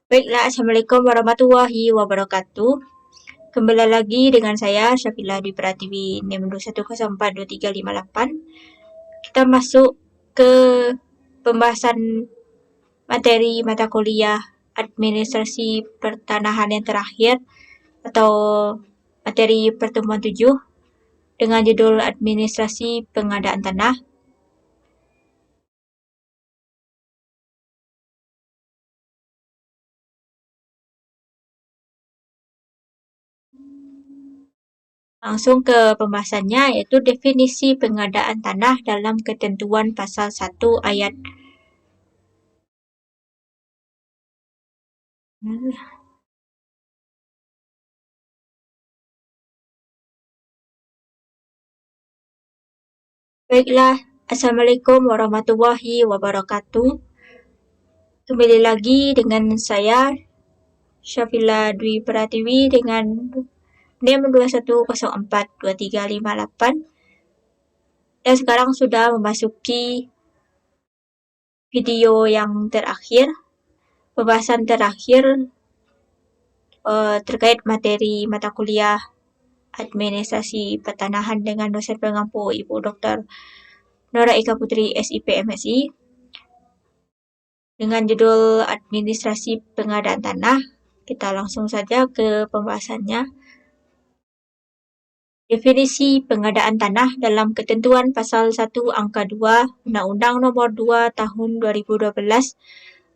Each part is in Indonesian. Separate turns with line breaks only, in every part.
Baiklah, Assalamualaikum warahmatullahi wabarakatuh. Kembali lagi dengan saya, Syafila Dwi Pratiwi, NIM 2104238. Kita masuk ke pembahasan materi mata kuliah administrasi pertanahan yang terakhir atau materi pertemuan 7 dengan judul administrasi pengadaan tanah. Langsung ke pembahasannya, yaitu definisi pengadaan tanah dalam ketentuan pasal 1 ayat Baiklah, Assalamualaikum warahmatullahi wabarakatuh. Kembali lagi dengan saya, Syafila Dwi Pratiwi dengan NIM 2104238. Dan sekarang sudah memasuki video yang terakhir, pembahasan terakhir terkait materi mata kuliah administrasi pertanahan dengan dosen pengampu Ibu Dr. Nora Ika Putri SIP MSI dengan judul administrasi pengadaan tanah. Kita langsung saja ke pembahasannya. Definisi pengadaan tanah dalam ketentuan pasal 1 angka 2 Undang-Undang Nomor 2 Tahun 2012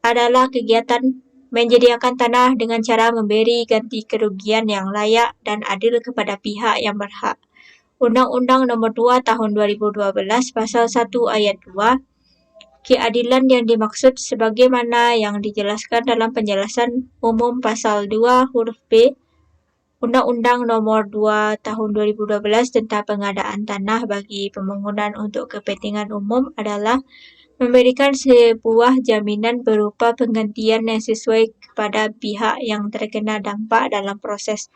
adalah kegiatan menyediakan tanah dengan cara memberi ganti kerugian yang layak dan adil kepada pihak yang berhak. Undang-Undang Nomor 2 Tahun 2012 Pasal 1 Ayat 2. Keadilan yang dimaksud sebagaimana yang dijelaskan dalam penjelasan umum Pasal 2 huruf B Undang-Undang Nomor 2 Tahun 2012 tentang pengadaan tanah bagi pembangunan untuk kepentingan umum adalah memberikan sebuah jaminan berupa penggantian yang sesuai kepada pihak yang terkena dampak dalam proses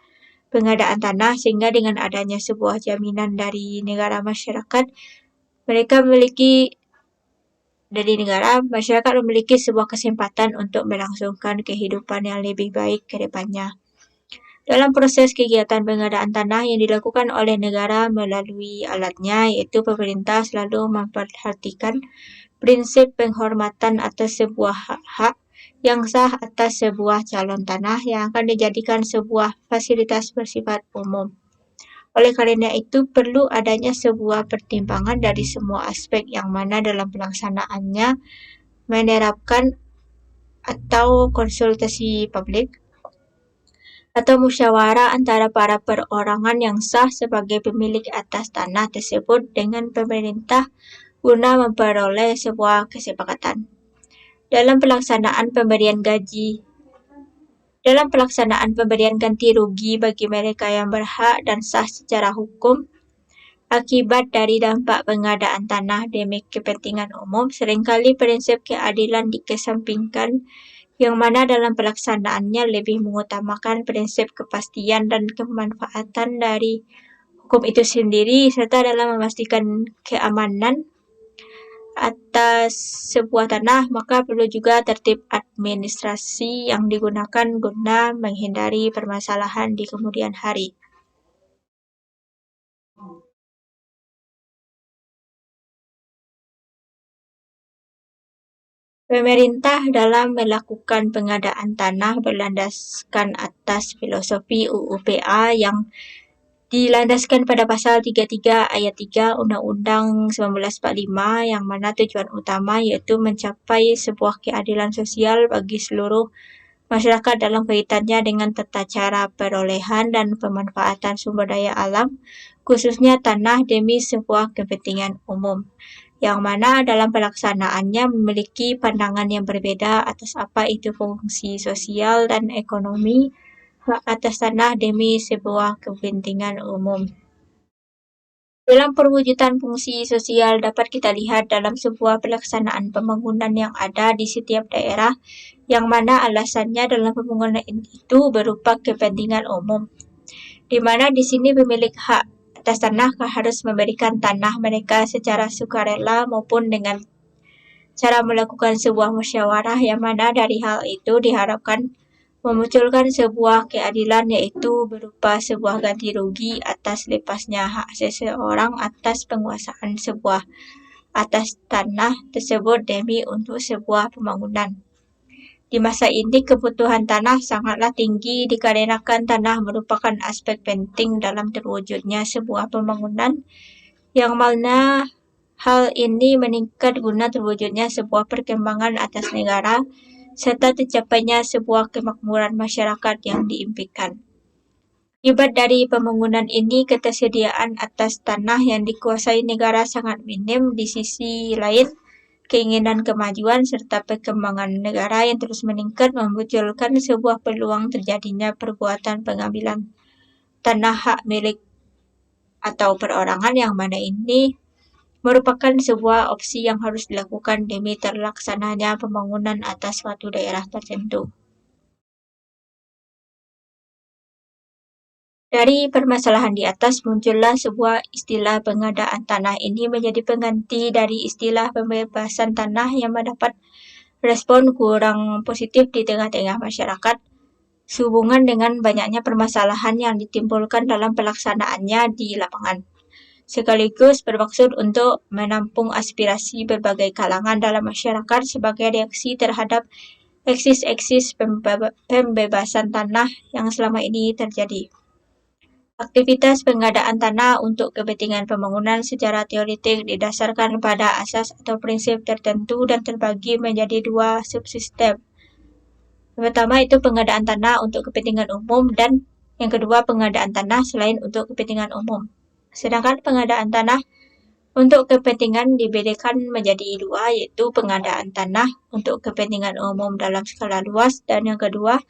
pengadaan tanah, sehingga dengan adanya sebuah jaminan dari negara masyarakat memiliki sebuah kesempatan untuk melangsungkan kehidupan yang lebih baik ke depannya. Dalam proses kegiatan pengadaan tanah yang dilakukan oleh negara melalui alatnya, yaitu pemerintah selalu memperhatikan prinsip penghormatan atas sebuah hak yang sah atas sebuah calon tanah yang akan dijadikan sebuah fasilitas bersifat umum. Oleh karena itu, perlu adanya sebuah pertimbangan dari semua aspek yang mana dalam pelaksanaannya menerapkan atau konsultasi publik atau musyawarah antara para perorangan yang sah sebagai pemilik atas tanah tersebut dengan pemerintah guna memperoleh sebuah kesepakatan. Dalam pelaksanaan pemberian ganti rugi bagi mereka yang berhak dan sah secara hukum akibat dari dampak pengadaan tanah demi kepentingan umum, seringkali prinsip keadilan dikesampingkan, yang mana dalam pelaksanaannya lebih mengutamakan prinsip kepastian dan kemanfaatan dari hukum itu sendiri, serta dalam memastikan keamanan atas sebuah tanah, maka perlu juga tertib administrasi yang digunakan guna menghindari permasalahan di kemudian hari. Pemerintah dalam melakukan pengadaan tanah berlandaskan atas filosofi UUPA yang dilandaskan pada pasal 33 ayat 3 Undang-Undang 1945, yang mana tujuan utama yaitu mencapai sebuah keadilan sosial bagi seluruh masyarakat dalam kaitannya dengan tata cara perolehan dan pemanfaatan sumber daya alam, khususnya tanah demi sebuah kepentingan umum, yang mana dalam pelaksanaannya memiliki pandangan yang berbeda atas apa itu fungsi sosial dan ekonomi hak atas tanah demi sebuah kepentingan umum. Dalam perwujudan fungsi sosial dapat kita lihat dalam sebuah pelaksanaan pembangunan yang ada di setiap daerah, yang mana alasannya dalam pembangunan itu berupa kepentingan umum, di mana di sini pemilik hak atas tanah harus memberikan tanah mereka secara sukarela maupun dengan cara melakukan sebuah musyawarah, yang mana dari hal itu diharapkan memunculkan sebuah keadilan, yaitu berupa sebuah ganti rugi atas lepasnya hak seseorang atas penguasaan sebuah atas tanah tersebut demi untuk sebuah pembangunan. Di masa ini kebutuhan tanah sangatlah tinggi dikarenakan tanah merupakan aspek penting dalam terwujudnya sebuah pembangunan, yang mana hal ini meningkat guna terwujudnya sebuah perkembangan atas negara serta tercapainya sebuah kemakmuran masyarakat yang diimpikan. Akibat dari pembangunan ini, ketersediaan atas tanah yang dikuasai negara sangat minim. Di sisi lain, keinginan kemajuan serta perkembangan negara yang terus meningkat memunculkan sebuah peluang terjadinya perbuatan pengambilan tanah hak milik atau perorangan, yang mana ini merupakan sebuah opsi yang harus dilakukan demi terlaksananya pembangunan atas suatu daerah tertentu. Dari permasalahan di atas muncullah sebuah istilah pengadaan tanah. Ini menjadi pengganti dari istilah pembebasan tanah yang mendapat respon kurang positif di tengah-tengah masyarakat sehubungan dengan banyaknya permasalahan yang ditimbulkan dalam pelaksanaannya di lapangan, sekaligus bermaksud untuk menampung aspirasi berbagai kalangan dalam masyarakat sebagai reaksi terhadap eksis pembebasan tanah yang selama ini terjadi. Aktivitas pengadaan tanah untuk kepentingan pembangunan secara teoretik didasarkan pada asas atau prinsip tertentu dan terbagi menjadi dua subsistem. Yang pertama itu pengadaan tanah untuk kepentingan umum, dan yang kedua pengadaan tanah selain untuk kepentingan umum. Sedangkan pengadaan tanah untuk kepentingan dibedakan menjadi dua, yaitu pengadaan tanah untuk kepentingan umum dalam skala luas, dan yang kedua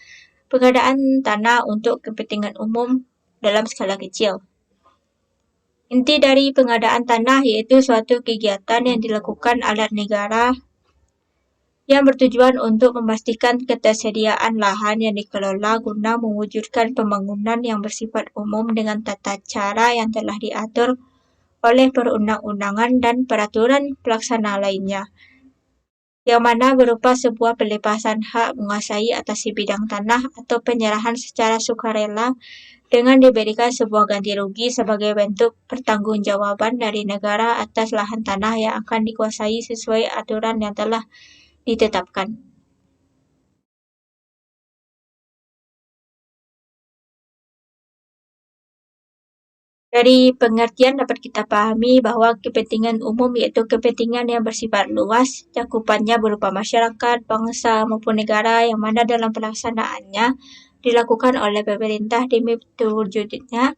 pengadaan tanah untuk kepentingan umum dalam skala kecil. Inti dari pengadaan tanah yaitu suatu kegiatan yang dilakukan oleh negara yang bertujuan untuk memastikan ketersediaan lahan yang dikelola guna mewujudkan pembangunan yang bersifat umum dengan tata cara yang telah diatur oleh perundang-undangan dan peraturan pelaksana lainnya, yang mana berupa sebuah pelepasan hak menguasai atas bidang tanah atau penyerahan secara sukarela dengan diberikan sebuah ganti rugi sebagai bentuk pertanggungjawaban dari negara atas lahan tanah yang akan dikuasai sesuai aturan yang telah ditetapkan. Dari pengertian dapat kita pahami bahwa kepentingan umum yaitu kepentingan yang bersifat luas, cakupannya berupa masyarakat, bangsa, maupun negara, yang mana dalam pelaksanaannya dilakukan oleh pemerintah demi terwujudnya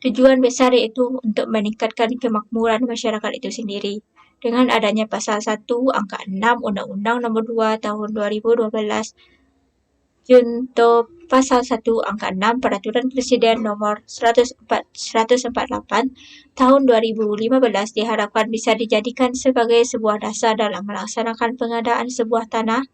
tujuan besar, yaitu untuk meningkatkan kemakmuran masyarakat itu sendiri. Dengan adanya pasal 1 angka 6 Undang-Undang Nomor 2 Tahun 2012 junto pasal 1 angka 6 Peraturan Presiden Nomor 148 Tahun 2015 diharapkan bisa dijadikan sebagai sebuah dasar dalam melaksanakan pengadaan sebuah tanah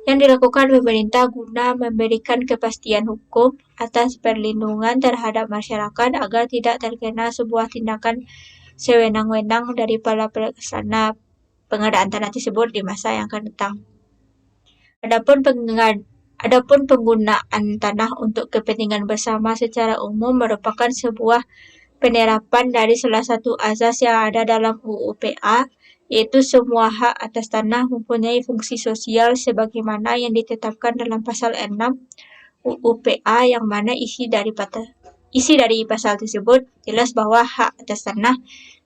yang dilakukan pemerintah guna memberikan kepastian hukum atas perlindungan terhadap masyarakat agar tidak terkena sebuah tindakan sewenang-wenang dari para pelaksana pengadaan tanah tersebut di masa yang akan datang. Adapun penggunaan tanah untuk kepentingan bersama secara umum merupakan sebuah penerapan dari salah satu azas yang ada dalam UU PA, yaitu semua hak atas tanah mempunyai fungsi sosial sebagaimana yang ditetapkan dalam pasal 6 UU PA, yang mana isi dari pasal tersebut jelas bahwa hak atas tanah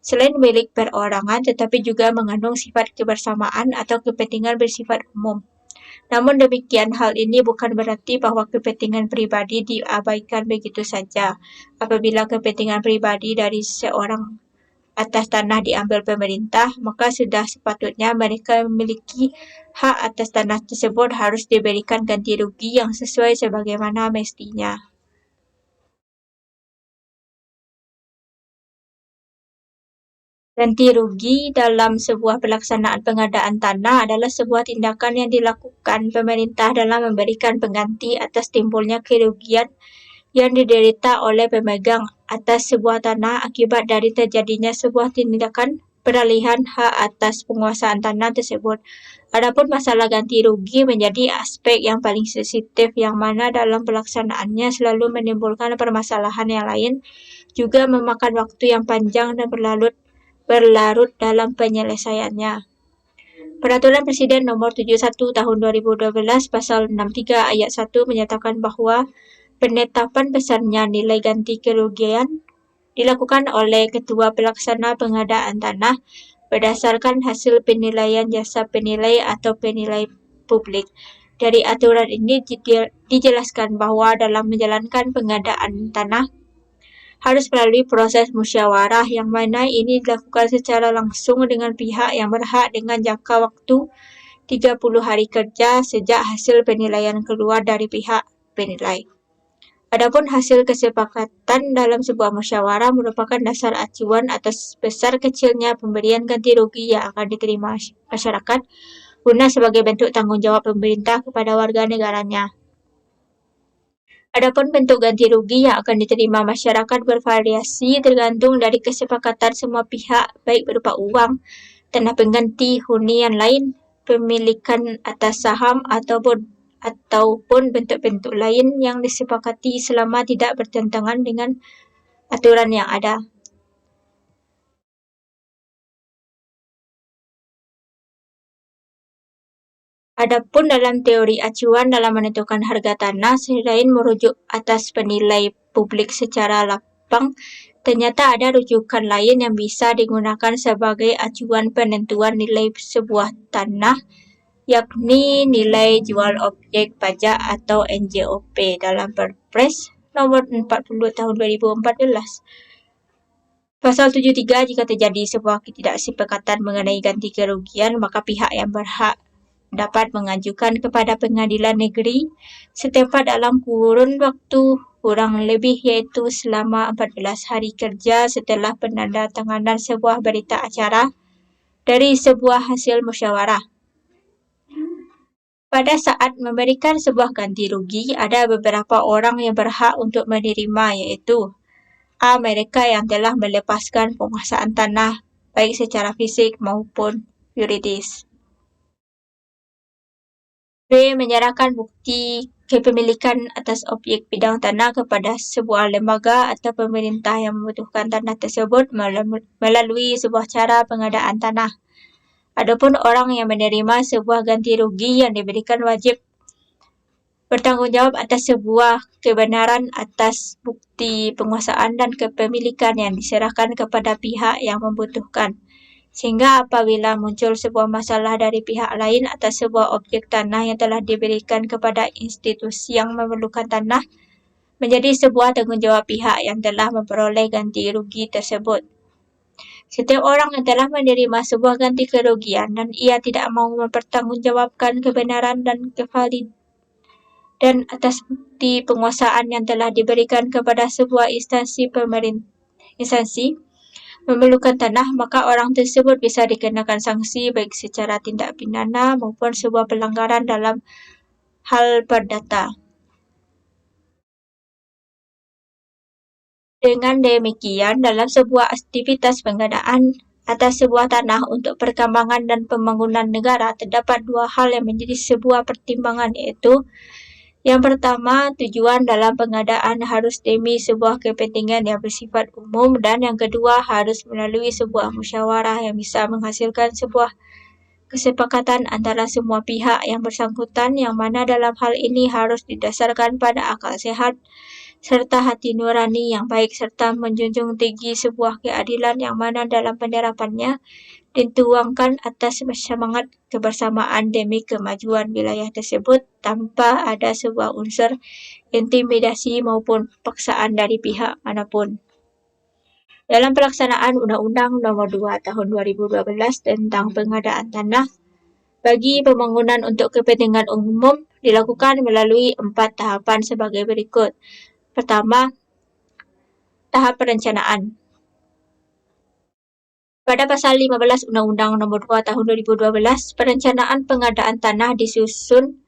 selain milik perorangan tetapi juga mengandung sifat kebersamaan atau kepentingan bersifat umum. Namun demikian, hal ini bukan berarti bahwa kepentingan pribadi diabaikan begitu saja. Apabila kepentingan pribadi dari seorang atas tanah diambil pemerintah, maka sudah sepatutnya mereka memiliki hak atas tanah tersebut harus diberikan ganti rugi yang sesuai sebagaimana mestinya. Ganti rugi dalam sebuah pelaksanaan pengadaan tanah adalah sebuah tindakan yang dilakukan pemerintah dalam memberikan pengganti atas timbulnya kerugian yang diderita oleh pemegang atas sebuah tanah akibat dari terjadinya sebuah tindakan peralihan hak atas penguasaan tanah tersebut. Adapun masalah ganti rugi menjadi aspek yang paling sensitif yang mana dalam pelaksanaannya selalu menimbulkan permasalahan yang lain, juga memakan waktu yang panjang dan berlarut dalam penyelesaiannya. Peraturan Presiden Nomor 71 Tahun 2012 Pasal 63 Ayat 1 menyatakan bahwa penetapan besarnya nilai ganti kerugian dilakukan oleh Ketua Pelaksana Pengadaan Tanah berdasarkan hasil penilaian jasa penilai atau penilai publik. Dari aturan ini dijelaskan bahwa dalam menjalankan pengadaan tanah harus melalui proses musyawarah yang mana ini dilakukan secara langsung dengan pihak yang berhak dengan jangka waktu 30 hari kerja sejak hasil penilaian keluar dari pihak penilai. Adapun hasil kesepakatan dalam sebuah musyawarah merupakan dasar acuan atas besar kecilnya pemberian ganti rugi yang akan diterima masyarakat guna sebagai bentuk tanggung jawab pemerintah kepada warga negaranya. Adapun bentuk ganti rugi yang akan diterima masyarakat bervariasi tergantung dari kesepakatan semua pihak, baik berupa uang, tanah pengganti, hunian lain, pemilikan atas saham, ataupun bentuk-bentuk lain yang disepakati selama tidak bertentangan dengan aturan yang ada. Adapun dalam teori acuan dalam menentukan harga tanah, selain merujuk atas penilai publik secara lapang, ternyata ada rujukan lain yang bisa digunakan sebagai acuan penentuan nilai sebuah tanah, yakni nilai jual objek pajak atau NJOP dalam Perpres Nomor 40 Tahun 2014. Pasal 73, jika terjadi sebuah ketidaksepakatan mengenai ganti kerugian, maka pihak yang berhak dapat mengajukan kepada pengadilan negeri setempat dalam kurun waktu kurang lebih iaitu selama 14 hari kerja setelah penandatanganan sebuah berita acara dari sebuah hasil musyawarah. Pada saat memberikan sebuah ganti rugi, ada beberapa orang yang berhak untuk menerima iaitu A. Mereka yang telah melepaskan penguasaan tanah baik secara fisik maupun yuridis. B. Menyerahkan bukti kepemilikan atas objek bidang tanah kepada sebuah lembaga atau pemerintah yang membutuhkan tanah tersebut melalui sebuah cara pengadaan tanah. Adapun orang yang menerima sebuah ganti rugi yang diberikan wajib bertanggungjawab atas sebuah kebenaran atas bukti penguasaan dan kepemilikan yang diserahkan kepada pihak yang membutuhkan. Sehingga apabila muncul sebuah masalah dari pihak lain atas sebuah objek tanah yang telah diberikan kepada institusi yang memerlukan tanah, menjadi sebuah tanggungjawab pihak yang telah memperoleh ganti rugi tersebut. Setiap orang yang telah menerima sebuah ganti kerugian dan ia tidak mahu mempertanggungjawabkan kebenaran dan dan atas bukti penguasaan yang telah diberikan kepada sebuah instansi memerlukan tanah, maka orang tersebut bisa dikenakan sanksi baik secara tindak pidana maupun sebuah pelanggaran dalam hal perdata. Dengan demikian, dalam sebuah aktivitas pengadaan atas sebuah tanah untuk perkembangan dan pembangunan negara, terdapat dua hal yang menjadi sebuah pertimbangan, yaitu yang pertama, tujuan dalam pengadaan harus demi sebuah kepentingan yang bersifat umum, dan yang kedua harus melalui sebuah musyawarah yang bisa menghasilkan sebuah kesepakatan antara semua pihak yang bersangkutan, yang mana dalam hal ini harus didasarkan pada akal sehat serta hati nurani yang baik serta menjunjung tinggi sebuah keadilan yang mana dalam penerapannya dituangkan atas semangat kebersamaan demi kemajuan wilayah tersebut tanpa ada sebuah unsur intimidasi maupun paksaan dari pihak manapun. Dalam pelaksanaan Undang-Undang Nomor 2 Tahun 2012 tentang pengadaan tanah bagi pembangunan untuk kepentingan umum dilakukan melalui 4 tahapan sebagai berikut. Pertama, tahap perencanaan. Pada Pasal 15 Undang-Undang Nomor 2 Tahun 2012, perencanaan pengadaan tanah disusun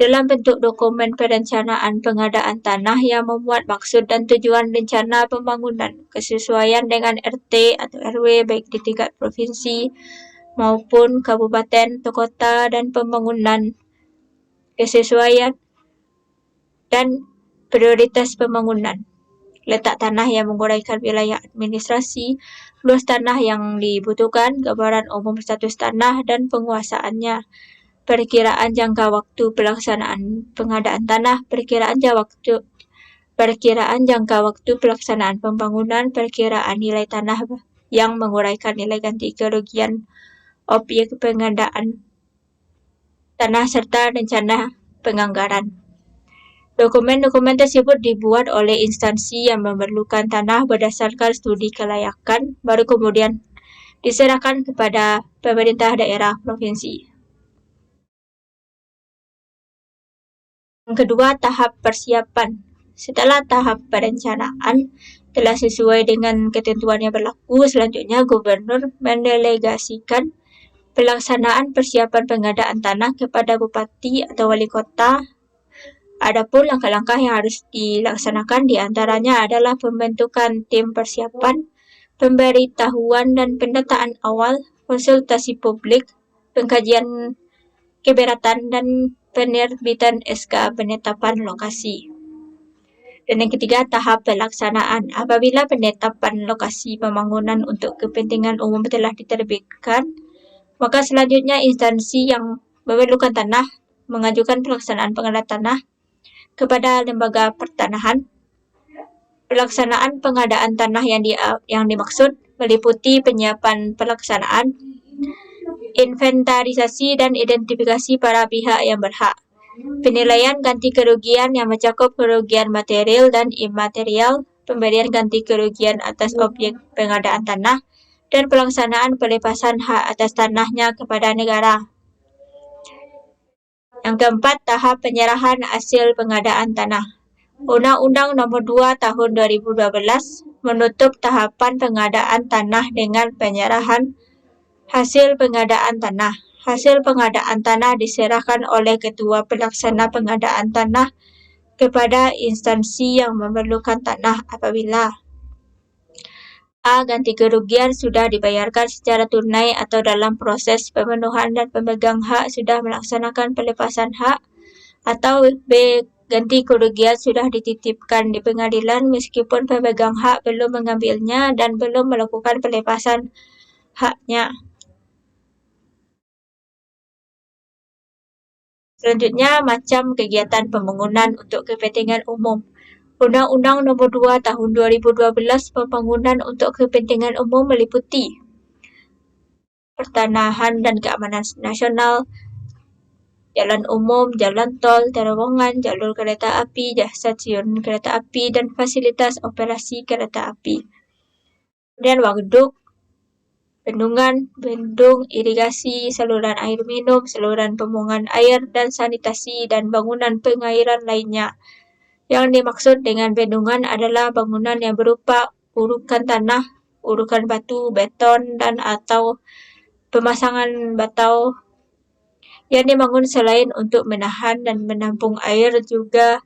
dalam bentuk dokumen perencanaan pengadaan tanah yang memuat maksud dan tujuan rencana pembangunan kesesuaian dengan RT atau RW baik di tingkat provinsi maupun kabupaten atau kota dan pembangunan kesesuaian dan prioritas pembangunan. Letak tanah yang menguraikan wilayah administrasi, luas tanah yang dibutuhkan, gambaran umum status tanah dan penguasaannya, perkiraan jangka waktu pelaksanaan pengadaan tanah, perkiraan jangka waktu pelaksanaan pembangunan, perkiraan nilai tanah yang menguraikan nilai ganti kerugian objek pengadaan tanah serta rencana penganggaran. Dokumen-dokumen tersebut dibuat oleh instansi yang memerlukan tanah berdasarkan studi kelayakan, baru kemudian diserahkan kepada pemerintah daerah provinsi. Yang kedua, tahap persiapan. Setelah tahap perencanaan telah sesuai dengan ketentuan yang berlaku, selanjutnya gubernur mendelegasikan pelaksanaan persiapan pengadaan tanah kepada bupati atau wali kota. Adapun langkah-langkah yang harus dilaksanakan diantaranya adalah pembentukan tim persiapan, pemberitahuan dan pendataan awal, konsultasi publik, pengkajian keberatan dan penerbitan SK penetapan lokasi. Dan yang ketiga, tahap pelaksanaan. Apabila penetapan lokasi pembangunan untuk kepentingan umum telah diterbitkan, maka selanjutnya instansi yang memerlukan tanah mengajukan pelaksanaan pengadaan tanah kepada lembaga pertanahan. Pelaksanaan pengadaan tanah yang dimaksud meliputi penyiapan pelaksanaan, inventarisasi dan identifikasi para pihak yang berhak, penilaian ganti kerugian yang mencakup kerugian material dan imaterial, pemberian ganti kerugian atas objek pengadaan tanah, dan pelaksanaan pelepasan hak atas tanahnya kepada negara. Yang keempat, tahap penyerahan hasil pengadaan tanah. Undang-Undang Nomor 2 Tahun 2012 menutup tahapan pengadaan tanah dengan penyerahan hasil pengadaan tanah. Hasil pengadaan tanah diserahkan oleh Ketua Pelaksana Pengadaan Tanah kepada instansi yang memerlukan tanah apabila A. Ganti kerugian sudah dibayarkan secara tunai atau dalam proses pemenuhan dan pemegang hak sudah melaksanakan pelepasan hak, atau B. Ganti kerugian sudah dititipkan di pengadilan meskipun pemegang hak belum mengambilnya dan belum melakukan pelepasan haknya. Selanjutnya, macam kegiatan pembangunan untuk kepentingan umum. Undang-Undang Nomor 2 Tahun 2012 pembangunan untuk kepentingan umum meliputi pertanahan dan keamanan nasional, jalan umum, jalan tol, terowongan, jalur kereta api, stasiun kereta api, dan fasilitas operasi kereta api. Kemudian waduk, bendungan, bendung, irigasi, saluran air minum, saluran pembuangan air, dan sanitasi dan bangunan pengairan lainnya. Yang dimaksud dengan bendungan adalah bangunan yang berupa urukan tanah, urukan batu, beton, dan atau pemasangan batau yang dibangun selain untuk menahan dan menampung air, juga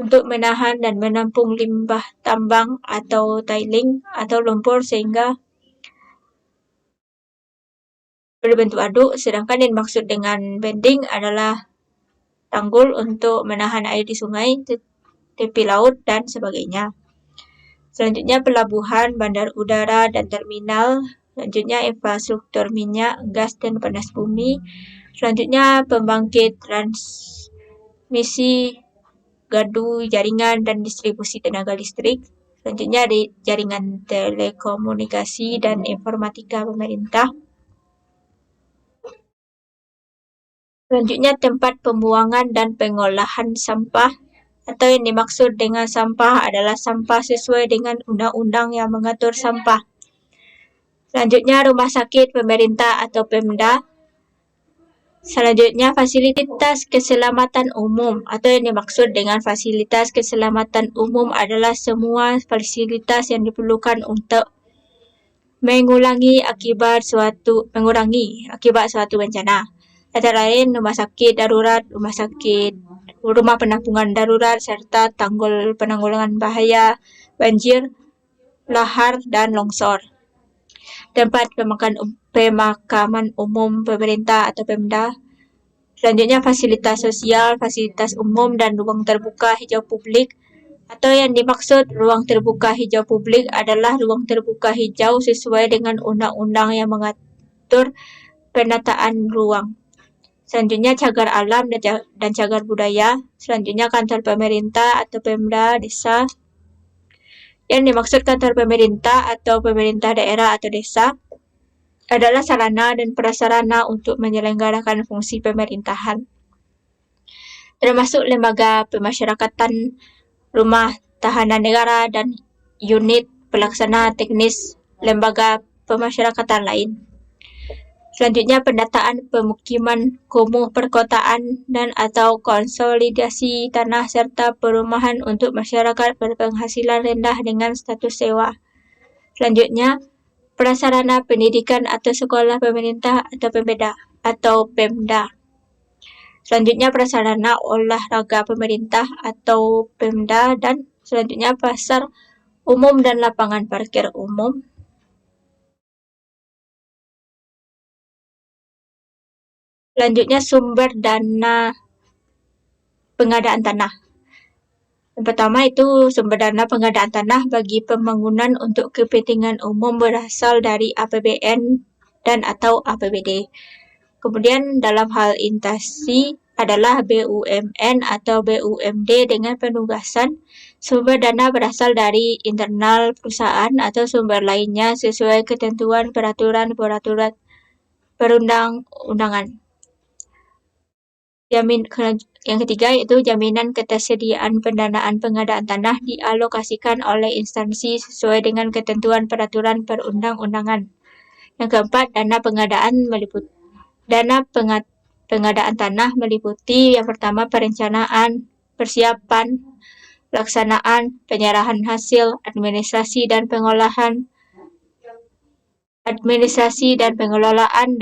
untuk menahan dan menampung limbah tambang atau tiling atau lumpur sehingga berbentuk aduk. Sedangkan yang dimaksud dengan bending adalah tanggul untuk menahan air di sungai, tepi laut, dan sebagainya. Selanjutnya pelabuhan, bandar udara, dan terminal. Selanjutnya infrastruktur minyak, gas, dan panas bumi. Selanjutnya pembangkit transmisi, gardu, jaringan, dan distribusi tenaga listrik. Selanjutnya di jaringan telekomunikasi dan informatika pemerintah. Selanjutnya tempat pembuangan dan pengolahan sampah, atau yang dimaksud dengan sampah adalah sampah sesuai dengan undang-undang yang mengatur sampah. Selanjutnya rumah sakit pemerintah atau Pemda. Selanjutnya fasilitas keselamatan umum, atau yang dimaksud dengan fasilitas keselamatan umum adalah semua fasilitas yang diperlukan untuk mengurangi akibat suatu bencana. Antara lain rumah sakit darurat, rumah penampungan darurat, serta tanggul penanggulangan bahaya banjir, lahar, dan longsor. tempat pemakaman umum pemerintah atau Pemda. Selanjutnya fasilitas sosial, fasilitas umum, dan ruang terbuka hijau publik. Atau yang dimaksud ruang terbuka hijau publik adalah ruang terbuka hijau sesuai dengan undang-undang yang mengatur penataan ruang. Selanjutnya cagar alam dan cagar budaya. Selanjutnya kantor pemerintah atau Pemda desa. Yang dimaksud kantor pemerintah atau pemerintah daerah atau desa adalah sarana dan prasarana untuk menyelenggarakan fungsi pemerintahan, termasuk lembaga pemasyarakatan, rumah tahanan negara, dan unit pelaksana teknis lembaga pemasyarakatan lain. Selanjutnya pendataan pemukiman kumuh perkotaan dan atau konsolidasi tanah serta perumahan untuk masyarakat berpenghasilan rendah dengan status sewa. Selanjutnya prasarana pendidikan atau sekolah pemerintah atau Pemda. Selanjutnya prasarana olahraga pemerintah atau Pemda, dan selanjutnya pasar umum dan lapangan parkir umum. Selanjutnya sumber dana pengadaan tanah. Yang pertama itu sumber dana pengadaan tanah bagi pembangunan untuk kepentingan umum berasal dari APBN dan atau APBD. Kemudian dalam hal instansi adalah BUMN atau BUMD dengan penugasan sumber dana berasal dari internal perusahaan atau sumber lainnya sesuai ketentuan peraturan perundang-undangan. Yang ketiga yaitu jaminan ketersediaan pendanaan pengadaan tanah dialokasikan oleh instansi sesuai dengan ketentuan peraturan perundang-undangan. Yang keempat, pengadaan tanah meliputi yang pertama perencanaan, persiapan, pelaksanaan, penyerahan hasil, administrasi dan pengelolaan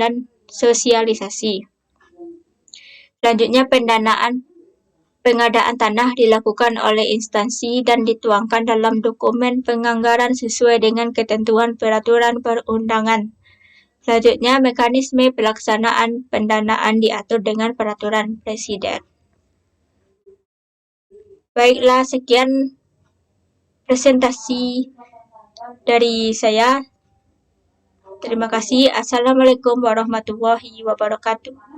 dan sosialisasi. Selanjutnya pengadaan tanah dilakukan oleh instansi dan dituangkan dalam dokumen penganggaran sesuai dengan ketentuan peraturan perundangan. Selanjutnya, mekanisme pelaksanaan pendanaan diatur dengan peraturan presiden. Baiklah, sekian presentasi dari saya. Terima kasih. Assalamualaikum warahmatullahi wabarakatuh.